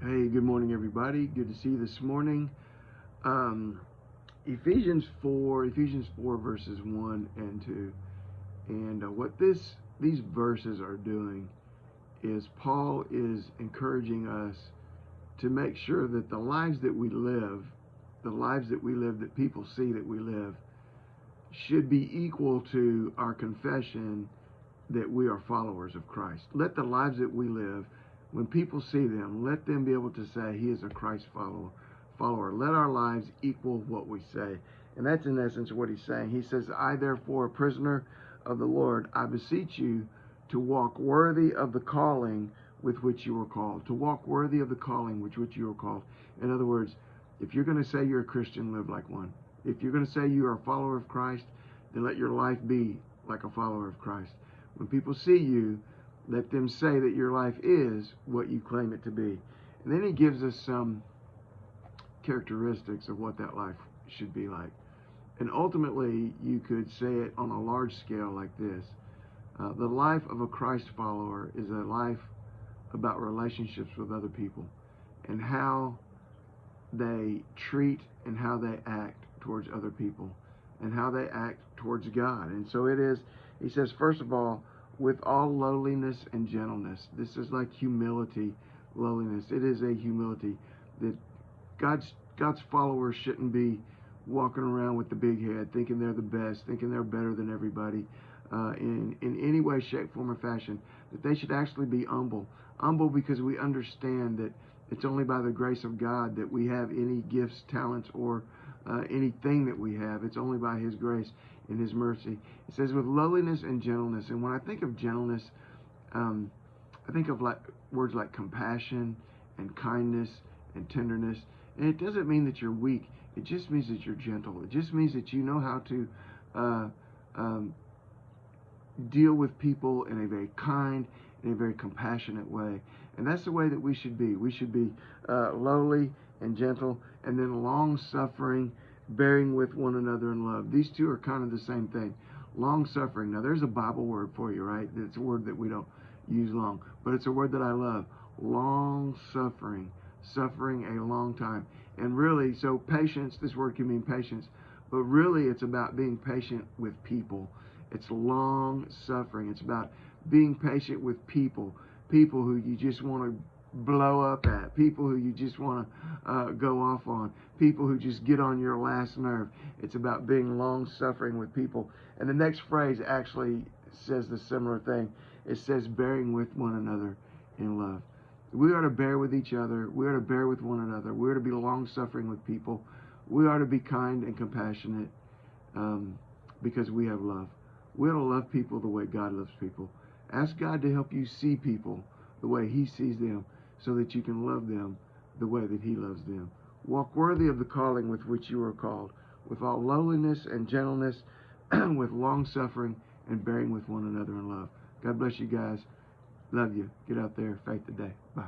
Hey, good morning, everybody. Good to see you this morning. Um, Ephesians 4, verses 1 and 2. And what these verses are doing is Paul is encouraging us to make sure that the lives that we live, that people see that we live, should be equal to our confession that we are followers of Christ. Let the lives that we live, when people see them, let them be able to say, he is a Christ follower. Let our lives equal what we say. And that's in essence what he's saying. He says, I therefore, a prisoner of the Lord, I beseech you to walk worthy of the calling with which you were called. To walk worthy of the calling with which you were called. In other words, if you're going to say you're a Christian, live like one. If you're going to say you are a follower of Christ, then let your life be like a follower of Christ. When people see you, let them say that your life is what you claim it to be. And then he gives us some characteristics of what that life should be like. And ultimately, you could say it on a large scale like this. The life of a Christ follower is a life about relationships with other people and how they treat and how they act towards other people and how they act towards God. And so it is, he says, first of all, with all lowliness and gentleness. This is like humility, lowliness. It is a humility that God's followers shouldn't be walking around with the big head, thinking they're the best, thinking they're better than everybody in any way, shape, form, or fashion. That they should actually be humble. Humble because we understand that it's only by the grace of God that we have any gifts, talents, or anything that we have. It's only by His grace and His mercy. It says with lowliness and gentleness. And when I think of gentleness, I think of words like compassion and kindness and tenderness. And it doesn't mean that you're weak. It just means that you're gentle. It just means that you know how to deal with people in a very kind, in a very compassionate way. And that's the way that we should be. We should be lowly and gentle, and then long-suffering, bearing with one another in love. These two are kind of the same thing. Long-suffering. Now, there's a Bible word for you, right? It's a word that we don't use long, but it's a word that I love. Long-suffering. Suffering a long time. And really, so patience, this word can mean patience, but really it's about being patient with people. It's long-suffering. It's about being patient with people who you just want to blow up at, people who you just want to go off on, people who just get on your last nerve. It's about being long-suffering with people. And the next phrase actually says the similar thing. It says bearing with one another in love. We are to bear with each other. We are to bear with one another. We are to be long-suffering with people. We are to be kind and compassionate because we have love. We are to love people the way God loves people. Ask God to help you see people the way He sees them so that you can love them the way that He loves them. Walk worthy of the calling with which you are called, with all lowliness and gentleness, with long-suffering and bearing with one another in love. God bless you guys. Love you. Get out there. Faith today. Bye.